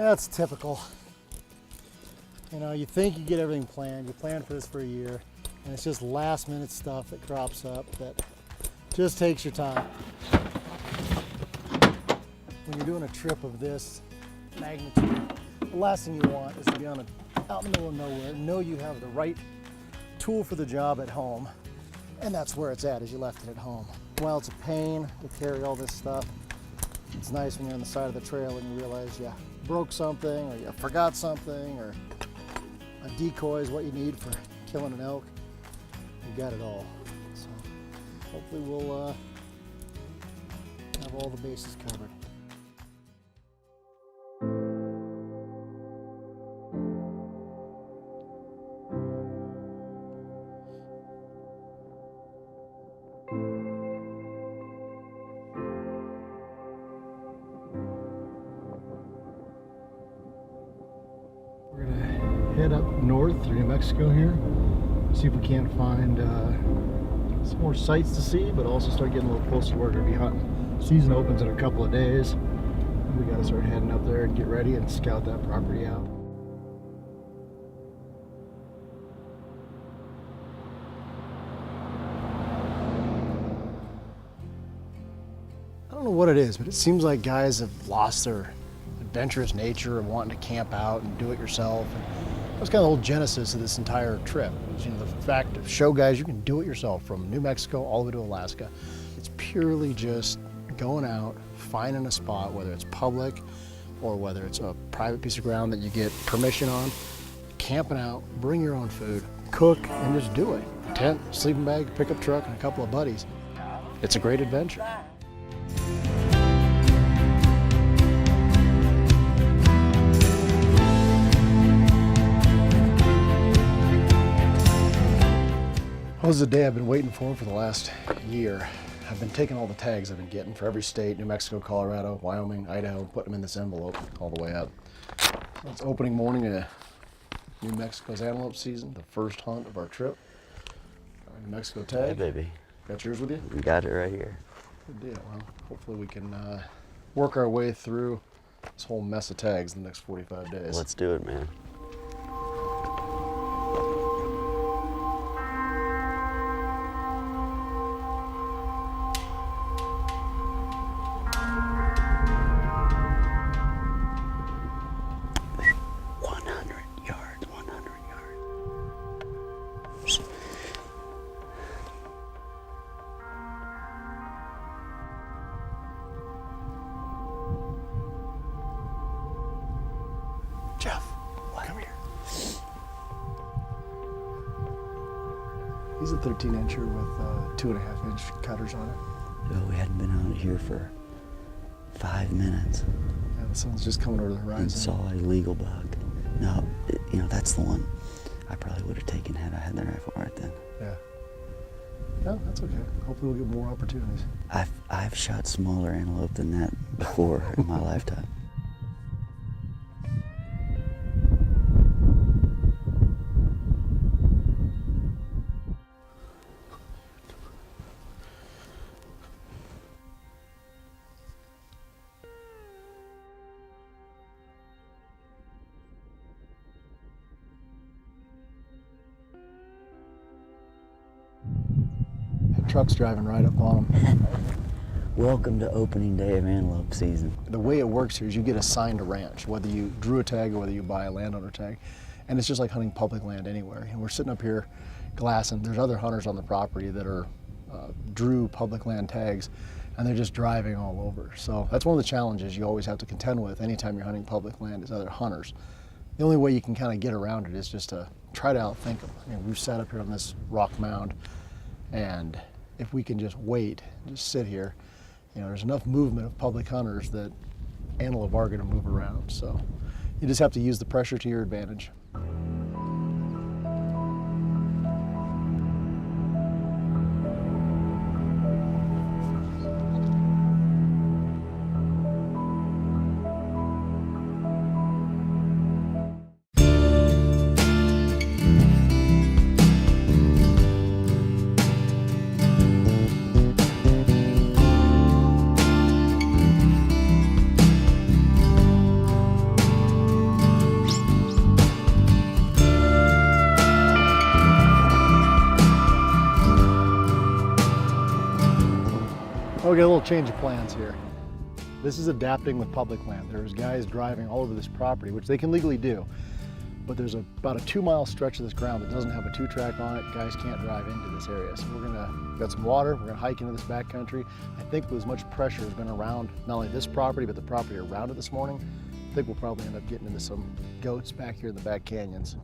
That's typical. You know, you think you get everything planned, you plan for this for a year, and it's just last minute stuff that crops up that just takes your time. When you're doing a trip of this magnitude, the last thing you want is to be out in the middle of nowhere, know you have the right tool for the job at home, and that's where it's at, is you left it at home. While it's a pain to carry all this stuff, it's nice when you're on the side of the trail and you realize you broke something, or you forgot something, or a decoy is what you need for killing an elk. You got it all. So hopefully we'll have all the bases covered. We're gonna head up north through New Mexico here, see if we can't find some more sights to see, but also start getting a little closer to where we're gonna be hunting. Season opens in a couple of days. We gotta start heading up there and get ready and scout that property out. I don't know what it is, but it seems like guys have lost their adventurous nature of wanting to camp out and do it yourself. And that was kind of the whole genesis of this entire trip. Was, you know, the fact of show guys you can do it yourself from New Mexico all the way to Alaska. It's purely just going out, finding a spot, whether it's public or whether it's a private piece of ground that you get permission on, camping out, bring your own food, cook, and just do it. Tent, sleeping bag, pickup truck, and a couple of buddies. It's a great adventure. Well, this is a day I've been waiting for the last year. I've been taking all the tags I've been getting for every state, New Mexico, Colorado, Wyoming, Idaho, putting them in this envelope all the way up. It's opening morning of New Mexico's antelope season, the first hunt of our trip. New Mexico tag. Hey, baby. Got yours with you? We got it right here. Good deal. Well, hopefully we can work our way through this whole mess of tags in the next 45 days. Let's do it, man. Jeff, come here. He's a 13-incher with 2.5-inch cutters on it. Yo, we hadn't been on it here for 5 minutes. Yeah, the sun's just coming over the horizon. And saw a legal buck. No, you know, that's the one I probably would have taken had I had the rifle right then. Yeah. No, that's okay. Hopefully we'll get more opportunities. I've shot smaller antelope than that before in my lifetime. Truck's driving right up on them. Welcome to opening day of antelope season. The way it works here is you get assigned a ranch, whether you drew a tag or whether you buy a landowner tag. And it's just like hunting public land anywhere. And we're sitting up here glassing. There's other hunters on the property that are drew public land tags, and they're just driving all over. So that's one of the challenges you always have to contend with anytime you're hunting public land is other hunters. The only way you can kind of get around it is just to try to outthink them. I mean, we've sat up here on this rock mound, and if we can just wait, just sit here, you know, there's enough movement of public hunters that antelope are going to move around. So you just have to use the pressure to your advantage. Okay, a little change of plans here. This is adapting with public land. There's guys driving all over this property, which they can legally do. But there's about a 2-mile stretch of this ground that doesn't have a 2-track on it. Guys can't drive into this area. So we've got some water, we're gonna hike into this backcountry. I think with as much pressure has been around not only this property, but the property around it this morning, I think we'll probably end up getting into some goats back here in the back canyons.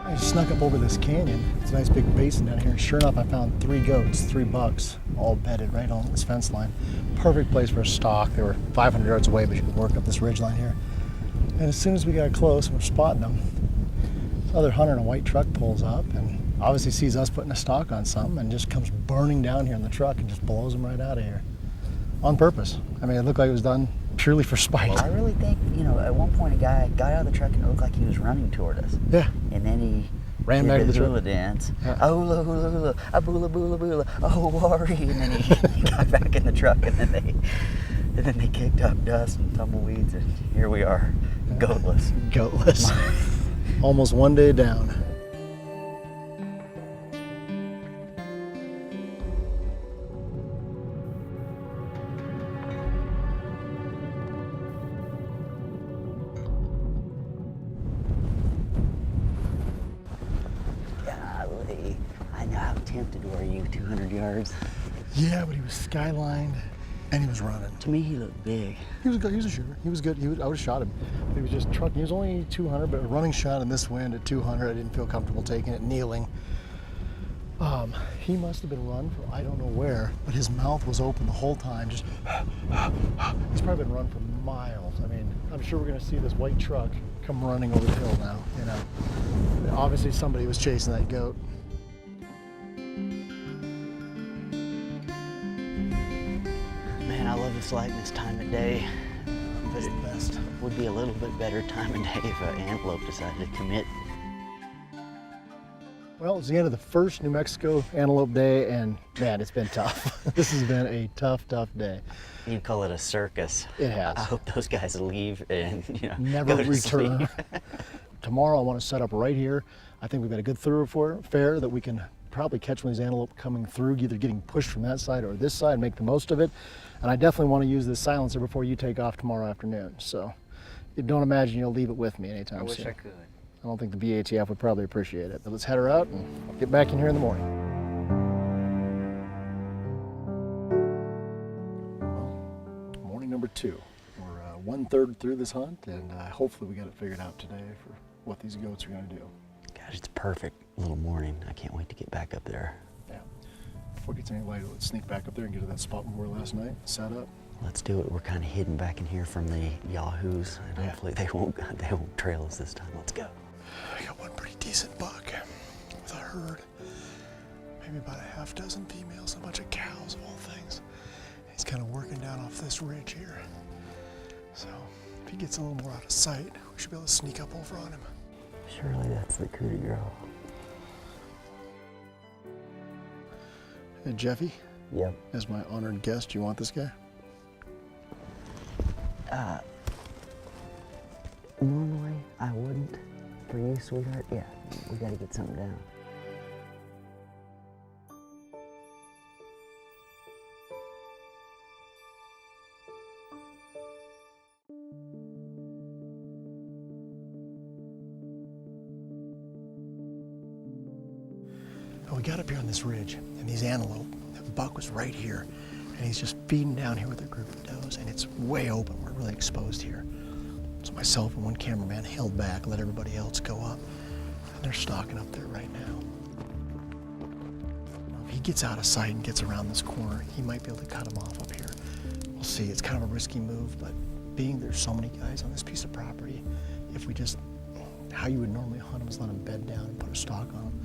I snuck up over this canyon. It's a nice big basin down here. Sure enough, I found 3 goats, 3 bucks, all bedded right on this fence line. Perfect place for a stalk. They were 500 yards away, but you could work up this ridge line here. And as soon as we got close and we're spotting them, this other hunter in a white truck pulls up and obviously sees us putting a stalk on something and just comes burning down here in the truck and just blows them right out of here. On purpose. I mean, it looked like it was done purely for spite. Well, I really think, at one point a guy got out of the truck and it looked like he was running toward us. Yeah. And then he Ran did back to the truck. hula dance. Yeah. Oh, hula, hula, hula, a boola, boola, boola, oh, worry. And then he got back in the truck and then they kicked up dust and tumbleweeds and here we are, goatless. Goatless. Almost one day down. Golly, I know how tempted were you, 200 yards? Yeah, but he was skylined and he was running. To me, he looked big. He was good. He was a shooter. He was good. I would have shot him. He was just trucking. He was only 200, but a running shot in this wind at 200, I didn't feel comfortable taking it, kneeling. He must have been run from I don't know where, but his mouth was open the whole time. Just he's probably been run for miles. I mean, I'm sure we're going to see this white truck come running over the hill now. Obviously somebody was chasing that goat. Man, I love this light this time of day. But It's the best. it would be a little bit better time of day if an antelope decided to commit. Well, it's the end of the first New Mexico Antelope Day, and man, it's been tough. This has been a tough day. You'd call it a circus. It has. I hope those guys leave and Never go to return. sleep. Tomorrow I want to set up right here. I think we've got a good thoroughfare that we can probably catch one of these antelope coming through, either getting pushed from that side or this side, make the most of it. And I definitely want to use this silencer before you take off tomorrow afternoon. So you don't imagine you'll leave it with me anytime soon. I wish I could. I don't think the BATF would probably appreciate it. But let's head her out and I'll get back in here in the morning. Well, morning number 2. We're 1/3 through this hunt, and hopefully we got it figured out today for what these goats are going to do. Gosh, it's a perfect little morning. I can't wait to get back up there. Yeah. Before it gets any lighter, let's sneak back up there and get to that spot we were last night, set up. Let's do it. We're kind of hidden back in here from the yahoos, and Yeah. hopefully they won't trail us this time. Let's go. I got one pretty decent buck with a herd. Maybe about a half dozen females, a bunch of cows of all things. He's kind of working down off this ridge here. So if he gets a little more out of sight, we should be able to sneak up over on him. Surely that's the coup de grace. Hey, Jeffy, Yep. as my honored guest, you want this guy? Normally I wouldn't. For you, sweetheart, yeah, we gotta get something down. Well, we got up here on this ridge, and these antelope, the buck was right here, and he's just feeding down here with a group of does, and it's way open. We're really exposed here. So myself and one cameraman held back, let everybody else go up, and they're stalking up there right now. If he gets out of sight and gets around this corner, he might be able to cut him off up here. We'll see. It's kind of a risky move, but being there's so many guys on this piece of property, if we just, how you would normally hunt them is let them bed down and put a stalk on them.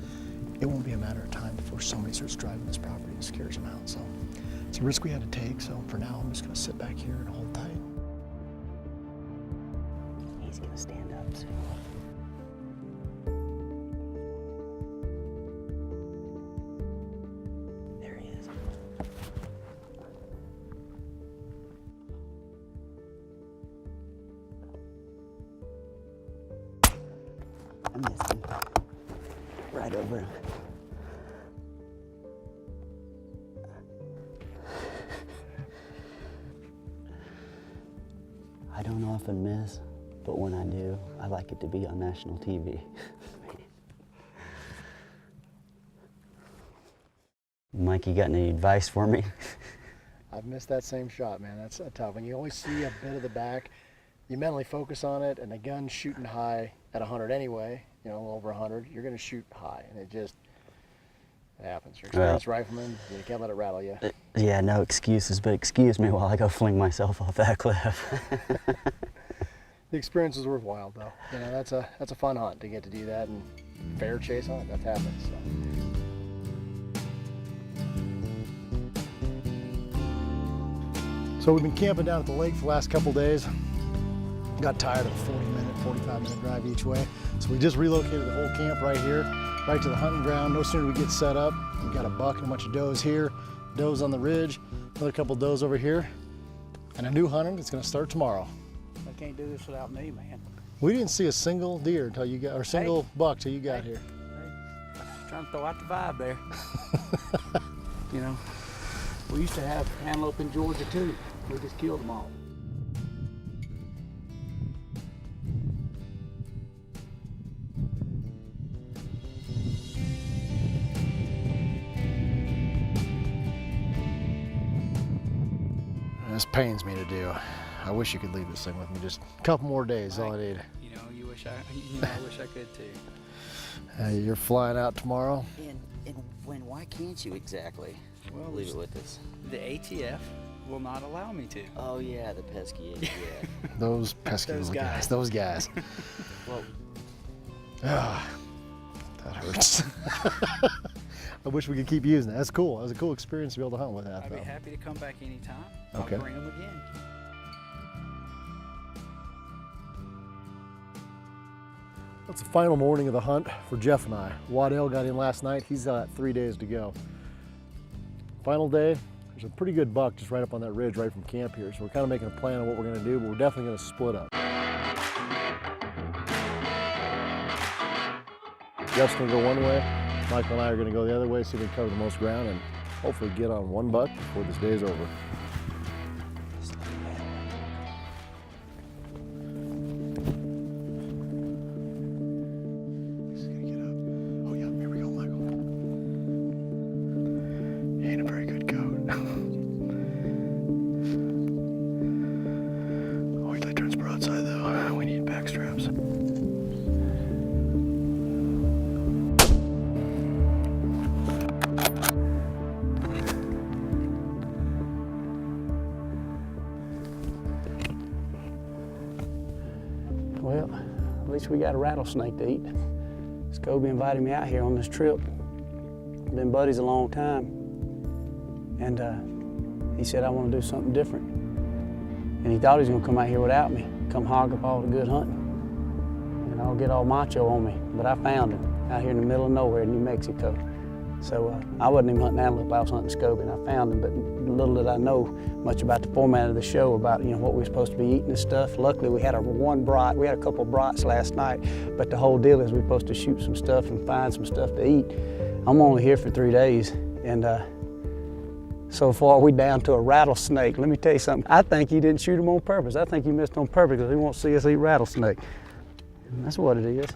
It won't be a matter of time before somebody starts driving this property and scares them out. So it's a risk we had to take. So for now, I'm just going to sit back here and hold tight. He's gonna stand up soon. I missed him. Right over him. I don't often miss, but when I do, I like it to be on national TV. Mike, you got any advice for me? I've missed that same shot, man. That's a tough one. You always see a bit of the back. You mentally focus on it, and the gun's shooting high at 100 anyway, you know, over 100. You're going to shoot high, and it just happens. You're an experienced rifleman. You can't let it rattle you. Yeah, no excuses, but excuse me while I go fling myself off that cliff. The experience is worthwhile, though. You know, that's a fun hunt to get to do that, and fair chase hunt. That's happened. So we've been camping down at the lake for the last couple days. Got tired of the 45-minute drive each way. So we just relocated the whole camp right here, right to the hunting ground. No sooner we get set up, we've got a buck and a bunch of does here, does on the ridge, another couple of does over here, and a new hunting that's gonna start tomorrow. I can't do this without me, man. We didn't see a single deer until you got, or single buck till you got here. Trying to throw out the vibe there. You know, we used to have antelope in Georgia too. We just killed them all. This pains me to do. I wish you could leave this thing with me. Just a couple more days, all I need. You know, I wish I could too. You're flying out tomorrow? And when, why can't you exactly? Well, Leave it with us. The ATF will not allow me to. Oh yeah, the pesky ATF. Those pesky Those little guys. guys. Those guys. Well, Ah, that hurts. I wish we could keep using that. That's cool. That was a cool experience to be able to hunt with that, I'd be though. happy to come back anytime. Okay. I'll bring them again. It's the final morning of the hunt for Jeff and I. Waddell got in last night. He's got 3 days to go. Final day, there's a pretty good buck just right up on that ridge right from camp here. So we're kind of making a plan of what we're going to do, but we're definitely going to split up. Jeff's going to go one way. Michael and I are going to go the other way, see if we can cover the most ground and hopefully get on one buck before this day is over. Well, at least we got a rattlesnake to eat. Scobie invited me out here on this trip. Been buddies a long time. And he said, I want to do something different. And he thought he was going to come out here without me, come hog up all the good hunting. And I'll get all macho on me. But I found him out here in the middle of nowhere in New Mexico. So I wasn't even hunting antelope, I was hunting Scobie, and I found him, but little did I know much about the format of the show, about what we were supposed to be eating and stuff. Luckily, we had one brat, we had a couple of brats last night, but the whole deal is we're supposed to shoot some stuff and find some stuff to eat. I'm only here for 3 days, and so far we're down to a rattlesnake. Let me tell you something, I think he didn't shoot him on purpose. I think he missed on purpose because he wants to see us eat rattlesnake. And that's what it is.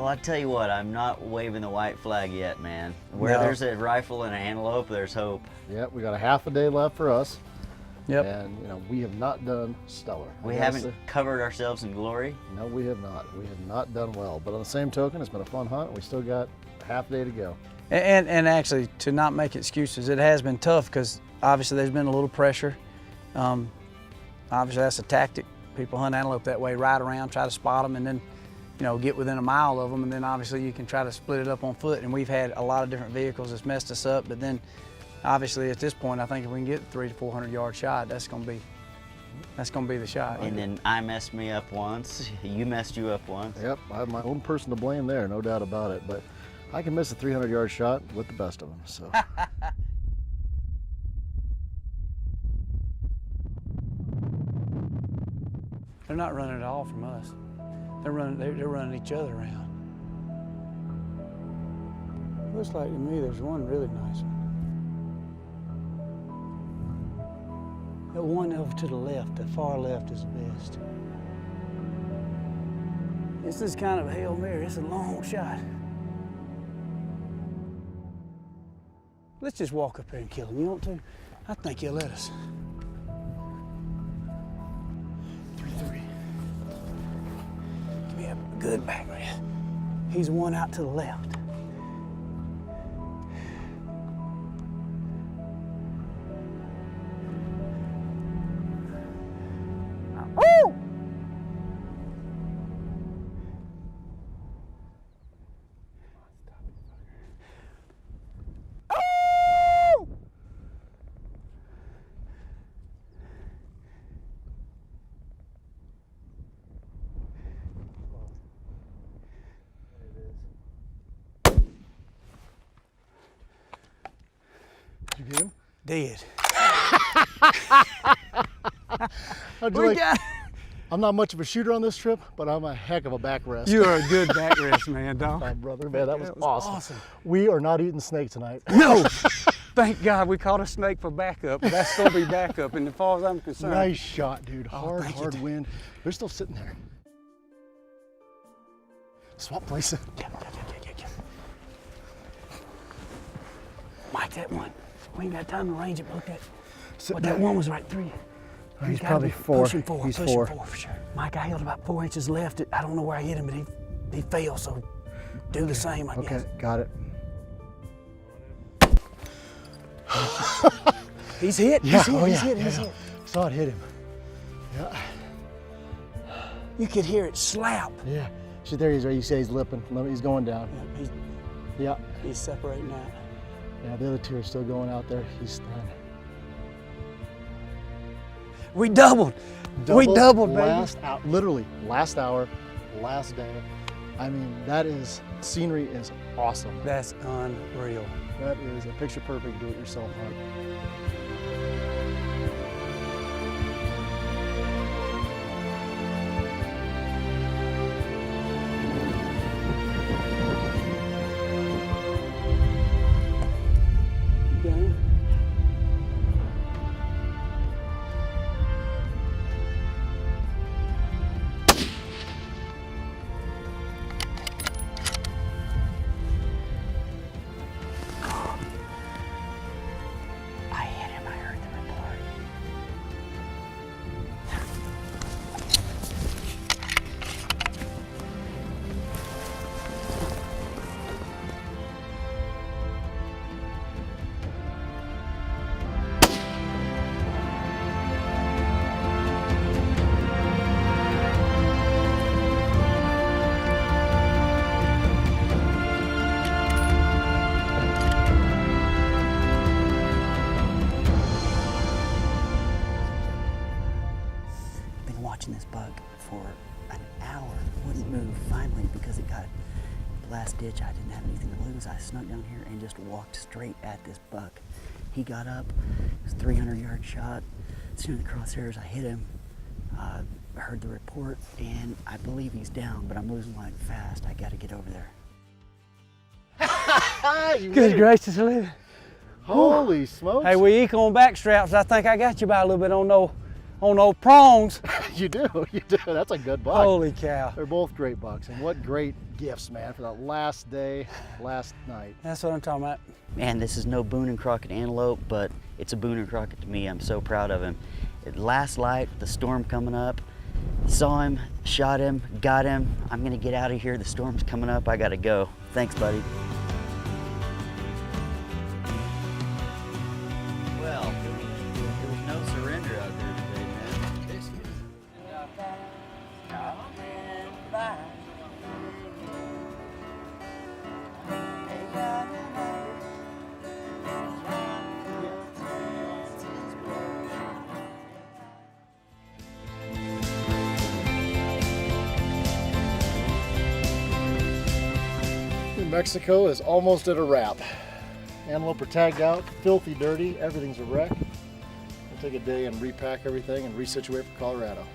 well, I tell you what, I'm not waving the white flag yet, man. Where No. there's a rifle and an antelope, there's hope. Yep, we got a half a day left for us. Yep. And we have not done stellar. We I gotta haven't say- covered ourselves in glory. No, we have not. We have not done well. But on the same token, it's been a fun hunt. We still got a half day to go. And actually, to not make excuses, it has been tough because obviously there's been a little pressure. Obviously that's a tactic. People hunt antelope that way, ride around, try to spot them, and then get within a mile of them, and then obviously you can try to split it up on foot. And we've had a lot of different vehicles that's messed us up, but then Obviously, at this point, I think if we can get 300 to 400 yard shot, that's gonna be the shot. And then I messed me up once. You messed you up once. Yep, I have my own person to blame there, no doubt about it. But I can miss a 300-yard shot with the best of them. So. They're not running at all from us. They're running each other around. Looks like to me there's one really nice one. The one over to the left, the far left is the best. This is kind of a Hail Mary. It's a long shot. Let's just walk up here and kill him. You want to? I think he'll let us. 3-3. Give me a good back rest. He's one out to the left. Woo! Oh! Did you get him? Dead. How'd you like- I'm not much of a shooter on this trip, but I'm a heck of a back rest. You are a good back rest, man, dog. My brother, man, that was That was awesome. awesome. We are not eating snake tonight. No! Thank God we caught a snake for backup. That's gonna be backup, and as far as I'm concerned. Nice shot, dude. Oh, Hard, thank you, hard dude. wind. They're still sitting there. Swap places. Yeah. Mike, that one. We ain't got time to range it, look at. But that one was right 3. He's gotta probably be 4. Pushing 4. He's pushing 4. 4 for sure. Mike, I held about 4 inches left. I don't know where I hit him, but he fell. So do the same, I guess. Okay, got it. He's hit. Yeah, He's hit. oh He's yeah, hit. yeah, He's yeah. hit. Saw it hit him. Yeah, You could hear it slap. yeah. See, there he is. Right? You say he's lipping. He's going down. Yeah, Yeah, he's separating out. yeah. The other 2 are still going out there. He's done. We doubled. We doubled, baby. Last out, literally last hour, last day. I mean, that is scenery is awesome. That's unreal. That is a picture perfect do-it-yourself hunt. You got him? I hit him. I heard the report. Been watching this buck for an hour. Wouldn't move. Finally, because it got last ditch, I didn't have anything to lose. I snuck down here and just walked straight at this buck. He got up. It was a 300-yard shot. As soon as the crosshairs, I hit him. Heard the report, and I believe he's down, but I'm losing light fast. I got to get over there. Good gracious, living. Holy smokes! Hey, we eek on back straps. I think I got you by a little bit on those prongs. You do. That's a good buck. Holy cow. They're both great bucks, and what great gifts, man, for that last day, last night. That's what I'm talking about. Man, this is no Boone and Crockett antelope, but it's a Boone and Crockett to me. I'm so proud of him. At last light, the storm coming up, saw him, shot him, got him. I'm gonna get out of here. The storm's coming up. I gotta go. Thanks, buddy. Well, there was no surrender out there today, man. Mexico is almost at a wrap. Antelope are tagged out, filthy dirty, everything's a wreck. We'll take a day and repack everything and resituate for Colorado.